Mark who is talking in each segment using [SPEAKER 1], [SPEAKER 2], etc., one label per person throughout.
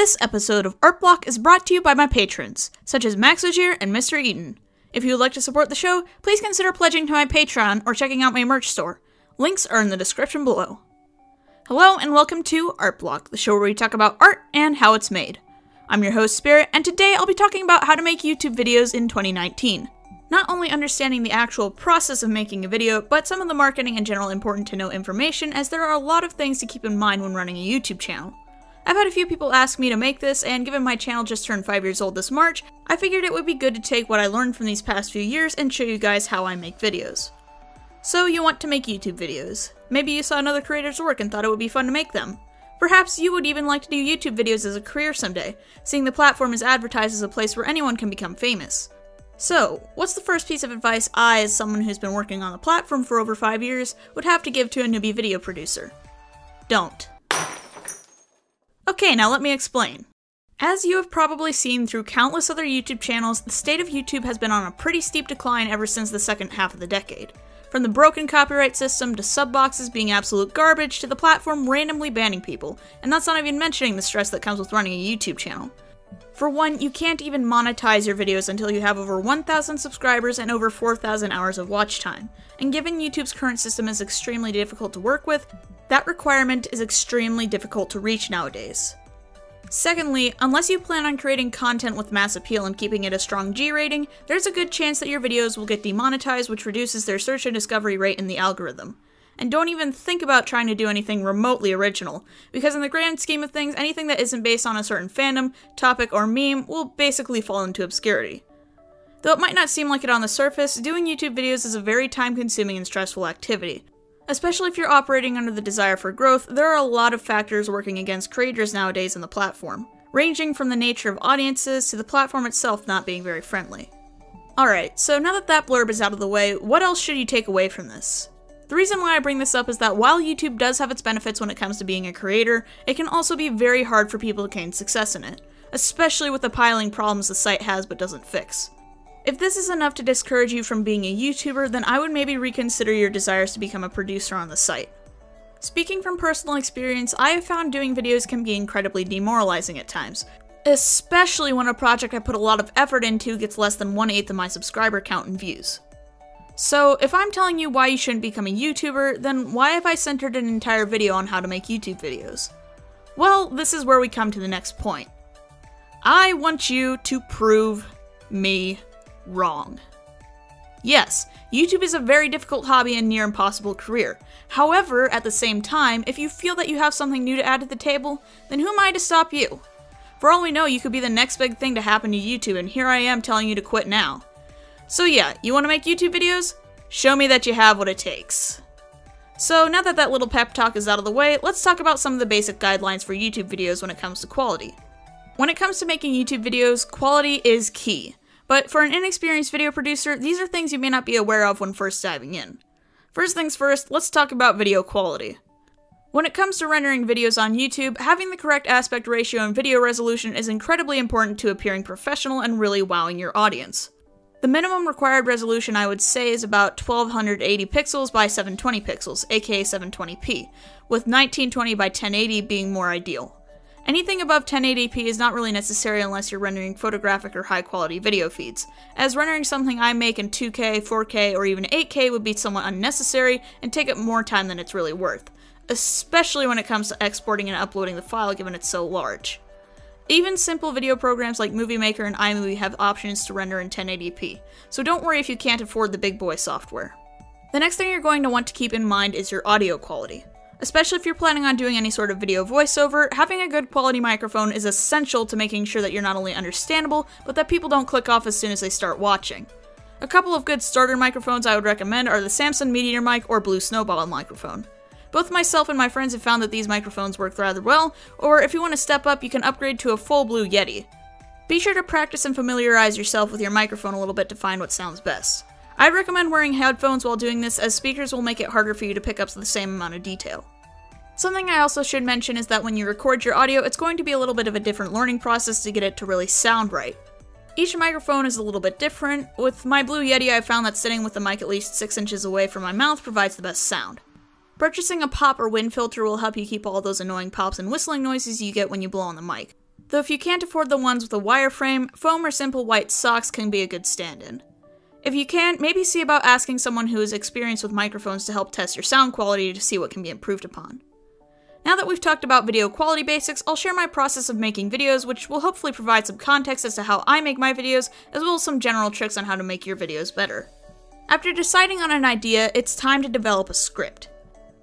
[SPEAKER 1] This episode of Art Block is brought to you by my patrons, such as Max Ogier and Mr. Eaton. If you would like to support the show, please consider pledging to my Patreon or checking out my merch store. Links are in the description below. Hello and welcome to Art Block, the show where we talk about art and how it's made. I'm your host Spirit, and today I'll be talking about how to make YouTube videos in 2019. Not only understanding the actual process of making a video, but some of the marketing and general important to know information, as there are a lot of things to keep in mind when running a YouTube channel. I've had a few people ask me to make this, and given my channel just turned 5 years old this March, I figured it would be good to take what I learned from these past few years and show you guys how I make videos. So you want to make YouTube videos. Maybe you saw another creator's work and thought it would be fun to make them. Perhaps you would even like to do YouTube videos as a career someday, seeing the platform is advertised as a place where anyone can become famous. So, what's the first piece of advice I, as someone who's been working on the platform for over 5 years, would have to give to a newbie video producer? Don't. Okay, now let me explain. As you have probably seen through countless other YouTube channels, the state of YouTube has been on a pretty steep decline ever since the second half of the decade. From the broken copyright system to sub boxes being absolute garbage to the platform randomly banning people, and that's not even mentioning the stress that comes with running a YouTube channel. For one, you can't even monetize your videos until you have over 1,000 subscribers and over 4,000 hours of watch time, and given YouTube's current system is extremely difficult to work with, that requirement is extremely difficult to reach nowadays. Secondly, unless you plan on creating content with mass appeal and keeping it a strong G rating, there's a good chance that your videos will get demonetized, which reduces their search and discovery rate in the algorithm. And don't even think about trying to do anything remotely original, because in the grand scheme of things, anything that isn't based on a certain fandom, topic, or meme will basically fall into obscurity. Though it might not seem like it on the surface, doing YouTube videos is a very time-consuming and stressful activity. Especially if you're operating under the desire for growth, there are a lot of factors working against creators nowadays in the platform, ranging from the nature of audiences to the platform itself not being very friendly. Alright, so now that that blurb is out of the way, what else should you take away from this? The reason why I bring this up is that while YouTube does have its benefits when it comes to being a creator, it can also be very hard for people to gain success in it, especially with the piling problems the site has but doesn't fix. If this is enough to discourage you from being a YouTuber, then I would maybe reconsider your desires to become a producer on the site. Speaking from personal experience, I have found doing videos can be incredibly demoralizing at times, especially when a project I put a lot of effort into gets less than 1/8 of my subscriber count and views. So, if I'm telling you why you shouldn't become a YouTuber, then why have I centered an entire video on how to make YouTube videos? Well, this is where we come to the next point. I want you to prove me wrong. Yes, YouTube is a very difficult hobby and near impossible career. However, at the same time, if you feel that you have something new to add to the table, then who am I to stop you? For all we know, you could be the next big thing to happen to YouTube, and here I am telling you to quit now. So yeah, you want to make YouTube videos? Show me that you have what it takes. So now that that little pep talk is out of the way, let's talk about some of the basic guidelines for YouTube videos when it comes to quality. When it comes to making YouTube videos, quality is key. But for an inexperienced video producer, these are things you may not be aware of when first diving in. First things first, let's talk about video quality. When it comes to rendering videos on YouTube, having the correct aspect ratio and video resolution is incredibly important to appearing professional and really wowing your audience. The minimum required resolution I would say is about 1280 pixels by 720 pixels, aka 720p, with 1920 by 1080 being more ideal. Anything above 1080p is not really necessary unless you're rendering photographic or high quality video feeds, as rendering something I make in 2K, 4K, or even 8K would be somewhat unnecessary and take up more time than it's really worth, especially when it comes to exporting and uploading the file given it's so large. Even simple video programs like Movie Maker and iMovie have options to render in 1080p, so don't worry if you can't afford the big boy software. The next thing you're going to want to keep in mind is your audio quality. Especially if you're planning on doing any sort of video voiceover, having a good quality microphone is essential to making sure that you're not only understandable, but that people don't click off as soon as they start watching. A couple of good starter microphones I would recommend are the Samsung Meteor mic or Blue Snowball microphone. Both myself and my friends have found that these microphones work rather well, or if you want to step up, you can upgrade to a full Blue Yeti. Be sure to practice and familiarize yourself with your microphone a little bit to find what sounds best. I'd recommend wearing headphones while doing this, as speakers will make it harder for you to pick up the same amount of detail. Something I also should mention is that when you record your audio, it's going to be a little bit of a different learning process to get it to really sound right. Each microphone is a little bit different. With my Blue Yeti, I found that sitting with the mic at least 6 inches away from my mouth provides the best sound. Purchasing a pop or wind filter will help you keep all those annoying pops and whistling noises you get when you blow on the mic. Though if you can't afford the ones with a wireframe, foam or simple white socks can be a good stand-in. If you can, maybe see about asking someone who is experienced with microphones to help test your sound quality to see what can be improved upon. Now that we've talked about video quality basics, I'll share my process of making videos, which will hopefully provide some context as to how I make my videos, as well as some general tricks on how to make your videos better. After deciding on an idea, it's time to develop a script.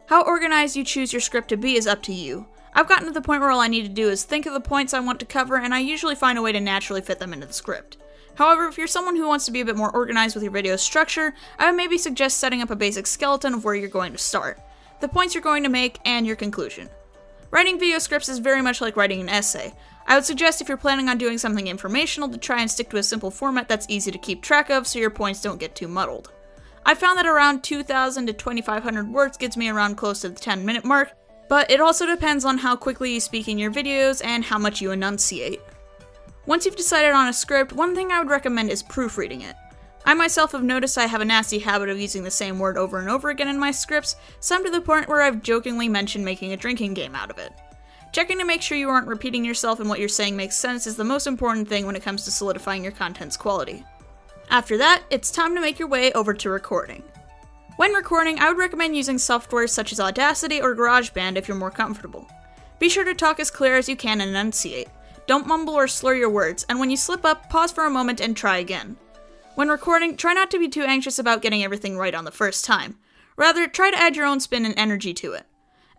[SPEAKER 1] How organized you choose your script to be is up to you. I've gotten to the point where all I need to do is think of the points I want to cover, and I usually find a way to naturally fit them into the script. However, if you're someone who wants to be a bit more organized with your video structure, I would maybe suggest setting up a basic skeleton of where you're going to start, the points you're going to make, and your conclusion. Writing video scripts is very much like writing an essay. I would suggest if you're planning on doing something informational to try and stick to a simple format that's easy to keep track of so your points don't get too muddled. I found that around 2,000 to 2,500 words gets me around close to the 10-minute mark, but it also depends on how quickly you speak in your videos and how much you enunciate. Once you've decided on a script, one thing I would recommend is proofreading it. I myself have noticed I have a nasty habit of using the same word over and over again in my scripts, some to the point where I've jokingly mentioned making a drinking game out of it. Checking to make sure you aren't repeating yourself and what you're saying makes sense is the most important thing when it comes to solidifying your content's quality. After that, it's time to make your way over to recording. When recording, I would recommend using software such as Audacity or GarageBand if you're more comfortable. Be sure to talk as clear as you can and enunciate. Don't mumble or slur your words, and when you slip up, pause for a moment and try again. When recording, try not to be too anxious about getting everything right on the first time. Rather, try to add your own spin and energy to it.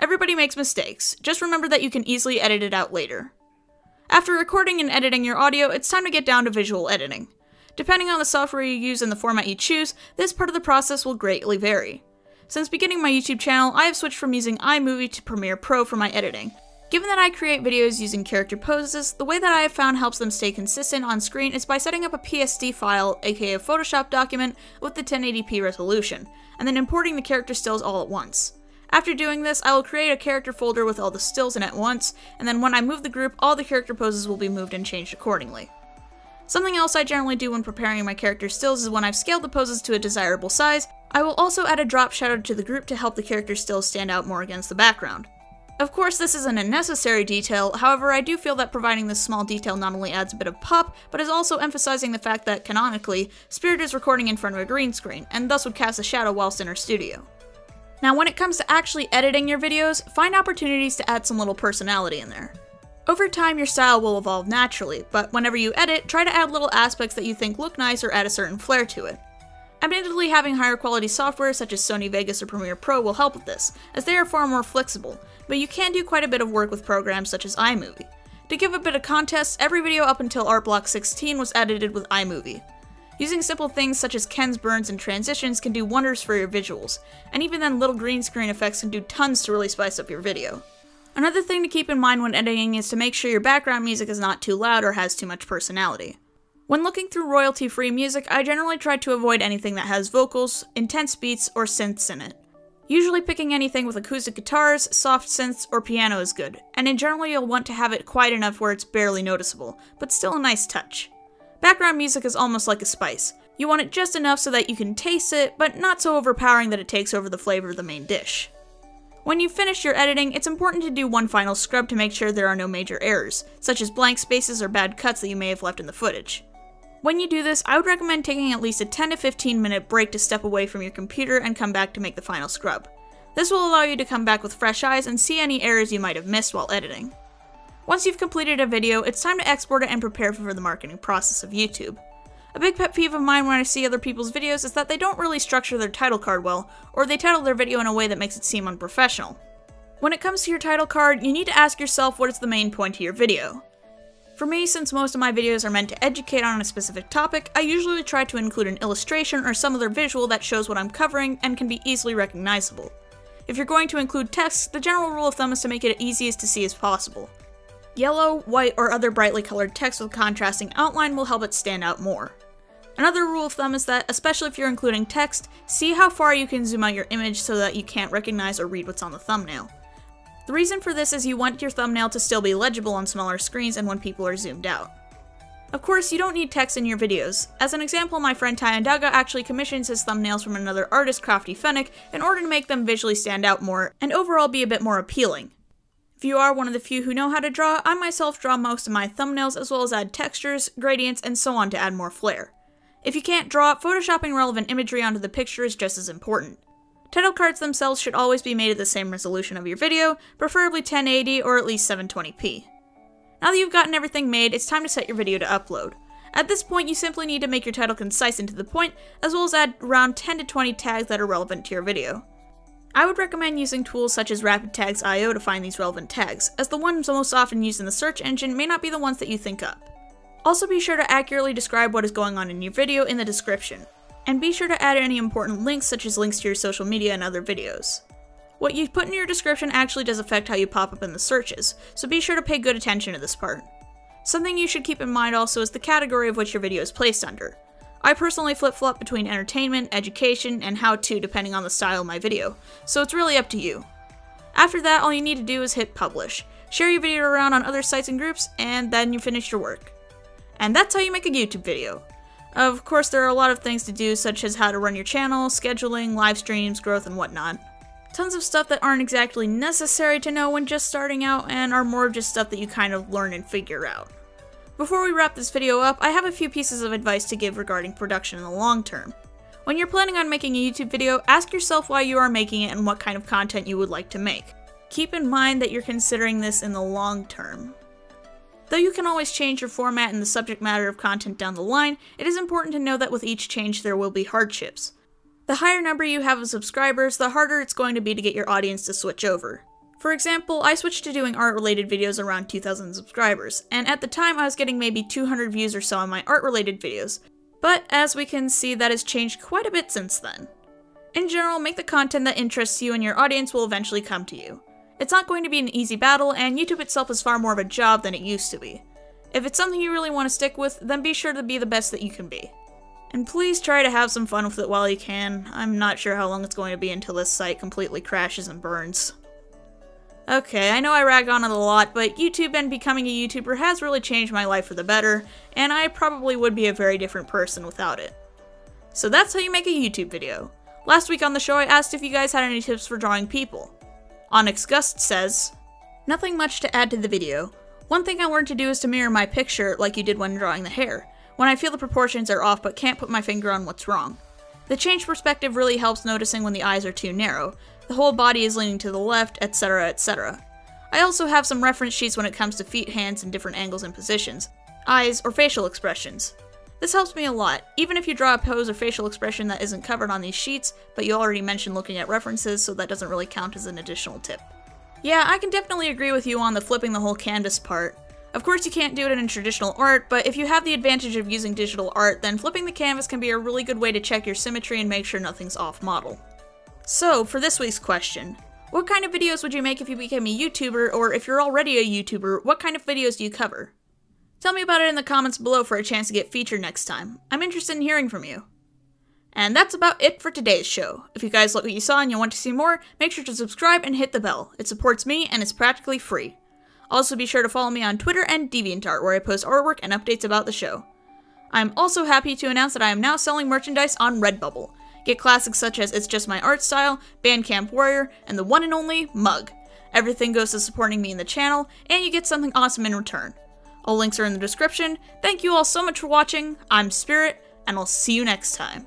[SPEAKER 1] Everybody makes mistakes, just remember that you can easily edit it out later. After recording and editing your audio, it's time to get down to visual editing. Depending on the software you use and the format you choose, this part of the process will greatly vary. Since beginning my YouTube channel, I have switched from using iMovie to Premiere Pro for my editing. Given that I create videos using character poses, the way that I have found helps them stay consistent on screen is by setting up a PSD file, aka a Photoshop document, with the 1080p resolution, and then importing the character stills all at once. After doing this, I will create a character folder with all the stills in at once, and then when I move the group, all the character poses will be moved and changed accordingly. Something else I generally do when preparing my character stills is when I've scaled the poses to a desirable size, I will also add a drop shadow to the group to help the character stills stand out more against the background. Of course, this isn't a necessary detail, however I do feel that providing this small detail not only adds a bit of pop, but is also emphasizing the fact that, canonically, Spirit is recording in front of a green screen, and thus would cast a shadow whilst in her studio. Now when it comes to actually editing your videos, find opportunities to add some little personality in there. Over time, your style will evolve naturally, but whenever you edit, try to add little aspects that you think look nice or add a certain flair to it. Admittedly, having higher quality software such as Sony Vegas or Premiere Pro will help with this, as they are far more flexible, but you can do quite a bit of work with programs such as iMovie. To give a bit of context, every video up until Art Block 16 was edited with iMovie. Using simple things such as Ken's burns and transitions can do wonders for your visuals, and even then little green screen effects can do tons to really spice up your video. Another thing to keep in mind when editing is to make sure your background music is not too loud or has too much personality. When looking through royalty-free music, I generally try to avoid anything that has vocals, intense beats, or synths in it. Usually picking anything with acoustic guitars, soft synths, or piano is good, and in general you'll want to have it quiet enough where it's barely noticeable, but still a nice touch. Background music is almost like a spice. You want it just enough so that you can taste it, but not so overpowering that it takes over the flavor of the main dish. When you've finished your editing, it's important to do one final scrub to make sure there are no major errors, such as blank spaces or bad cuts that you may have left in the footage. When you do this, I would recommend taking at least a 10 to 15 minute break to step away from your computer and come back to make the final scrub. This will allow you to come back with fresh eyes and see any errors you might have missed while editing. Once you've completed a video, it's time to export it and prepare for the marketing process of YouTube. A big pet peeve of mine when I see other people's videos is that they don't really structure their title card well, or they title their video in a way that makes it seem unprofessional. When it comes to your title card, you need to ask yourself what is the main point of your video. For me, since most of my videos are meant to educate on a specific topic, I usually try to include an illustration or some other visual that shows what I'm covering and can be easily recognizable. If you're going to include text, the general rule of thumb is to make it as easy to see as possible. Yellow, white, or other brightly colored text with contrasting outline will help it stand out more. Another rule of thumb is that, especially if you're including text, see how far you can zoom out your image so that you can't recognize or read what's on the thumbnail. The reason for this is you want your thumbnail to still be legible on smaller screens and when people are zoomed out. Of course, you don't need text in your videos. As an example, my friend Tyandaga actually commissions his thumbnails from another artist, Crafty Fennec, in order to make them visually stand out more and overall be a bit more appealing. If you are one of the few who know how to draw, I myself draw most of my thumbnails as well as add textures, gradients, and so on to add more flair. If you can't draw, photoshopping relevant imagery onto the picture is just as important. Title cards themselves should always be made at the same resolution of your video, preferably 1080 or at least 720p. Now that you've gotten everything made, it's time to set your video to upload. At this point, you simply need to make your title concise and to the point, as well as add around 10 to 20 tags that are relevant to your video. I would recommend using tools such as RapidTags.io to find these relevant tags, as the ones most often used in the search engine may not be the ones that you think up. Also be sure to accurately describe what is going on in your video in the description, and be sure to add any important links such as links to your social media and other videos. What you put in your description actually does affect how you pop up in the searches, so be sure to pay good attention to this part. Something you should keep in mind also is the category of which your video is placed under. I personally flip-flop between entertainment, education, and how-to depending on the style of my video, so it's really up to you. After that, all you need to do is hit publish, share your video around on other sites and groups, and then you finish your work. And that's how you make a YouTube video. Of course, there are a lot of things to do, such as how to run your channel, scheduling, live streams, growth, and whatnot. Tons of stuff that aren't exactly necessary to know when just starting out, and are more just stuff that you kind of learn and figure out. Before we wrap this video up, I have a few pieces of advice to give regarding production in the long term. When you're planning on making a YouTube video, ask yourself why you are making it and what kind of content you would like to make. Keep in mind that you're considering this in the long term. Though you can always change your format and the subject matter of content down the line, it is important to know that with each change there will be hardships. The higher number you have of subscribers, the harder it's going to be to get your audience to switch over. For example, I switched to doing art-related videos around 2,000 subscribers, and at the time I was getting maybe 200 views or so on my art-related videos, but as we can see, that has changed quite a bit since then. In general, make the content that interests you and your audience will eventually come to you. It's not going to be an easy battle, and YouTube itself is far more of a job than it used to be. If it's something you really want to stick with, then be sure to be the best that you can be. And please try to have some fun with it while you can. I'm not sure how long it's going to be until this site completely crashes and burns. Okay, I know I rag on it a lot, but YouTube and becoming a YouTuber has really changed my life for the better, and I probably would be a very different person without it. So that's how you make a YouTube video. Last week on the show I asked if you guys had any tips for drawing people. Onyx Gust says, "Nothing much to add to the video. One thing I learned to do is to mirror my picture like you did when drawing the hair, when I feel the proportions are off but can't put my finger on what's wrong. The changed perspective really helps noticing when the eyes are too narrow, the whole body is leaning to the left, etc, etc. I also have some reference sheets when it comes to feet, hands, and different angles and positions, eyes, or facial expressions. This helps me a lot, even if you draw a pose or facial expression that isn't covered on these sheets, but you already mentioned looking at references, so that doesn't really count as an additional tip." Yeah, I can definitely agree with you on the flipping the whole canvas part. Of course you can't do it in traditional art, but if you have the advantage of using digital art, then flipping the canvas can be a really good way to check your symmetry and make sure nothing's off model. So, for this week's question, what kind of videos would you make if you became a YouTuber, or if you're already a YouTuber, what kind of videos do you cover? Tell me about it in the comments below for a chance to get featured next time. I'm interested in hearing from you. And that's about it for today's show. If you guys like what you saw and you want to see more, make sure to subscribe and hit the bell. It supports me and it's practically free. Also be sure to follow me on Twitter and DeviantArt, where I post artwork and updates about the show. I'm also happy to announce that I am now selling merchandise on Redbubble. Get classics such as It's Just My Art Style, Bandcamp Warrior, and the one and only mug. Everything goes to supporting me in the channel, and you get something awesome in return. All links are in the description. Thank you all so much for watching. I'm Spirit, and I'll see you next time.